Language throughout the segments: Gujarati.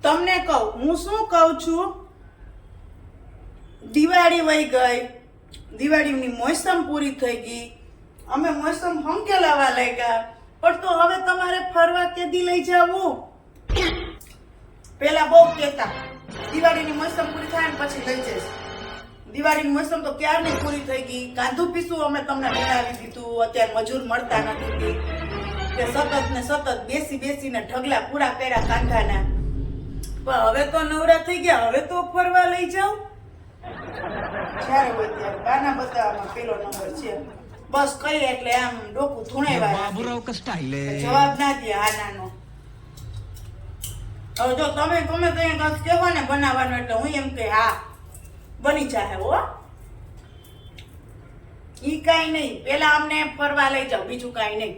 તમને કહું, હું શું કહું છું, દિવાળી વહી ગઈ, દિવાળીની મોસમ પૂરી થઈ ગઈ, અમે મોસમ હંકેલાવા લાગ્યા, પણ તો હવે તમારે ફરવા કેદી લઈ જાવું? પેલા બહુ કહેતા દિવાળીની મોસમ પૂરી થાય ને પછી લઈ જઈશ. દિવાળીની મોસમ તો ક્યારની પૂરી થઈ ગઈ. કાંધું પીસું અમે તમને બનાવી દીધું. અત્યારે મજૂર મળતા નથી કે સતત ને સતત બેસીને ઢગલા પૂરા કર્યા કાંધાના. પણ હવે તો નવરા થઈ ગયા, હવે તો ફરવા લઈ જાવ. જ્યારે હોય ત્યારે ગાના બતાવવામાં પેલો નંબર છે. બસ કઈ એટલે આમ ડોકું ધૂણેવા જવાબ ના દે આનાનો. હવે જો તમે તો કહેવો ને બનાવવાનું એટલે હું એમ કે હા બની જાય હો. ઈ કાઈ નહીં, પેલા અમને ફરવા લઈ જાવ, બીજું કાઈ નહીં.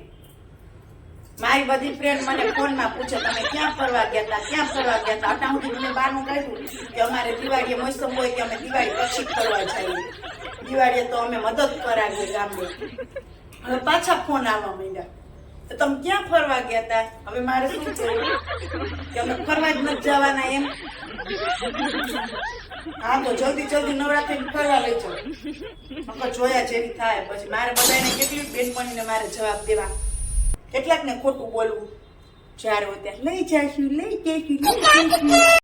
મારી બધી ફ્રેન્ડ મને ફોનમાં પૂછે તમે ક્યાં ફરવા ગયા હતા, ક્યાં ફરવા ગયા હતા. આટલા સુધી મને બહારનું કાઢ્યું કે અમારે દિવાળીએ મોસમ હોય કે અમે દિવાળી પછી ફરવા જઈએ, દિવાળીએ તો અમે મદદ કરાવીએ ગામને. હવે પાછા ફોન આવવા માંડ્યા તો તમે ક્યાં ફરવા ગયા હતા. હવે મારે શું કહેવું કે અમે ફરવા જ નથી જવાના એમ. હા તો જલ્દી નવરા થઈને ફરવા લઈ જાઓ. જોયા જેવી થાય પછી મારે બધાને કેટલી બેનપણીને મારે જવાબ દેવા, કેટલાક ને ખોટું બોલવું. જ્યારે હોય ત્યારે લઈ જઈશું.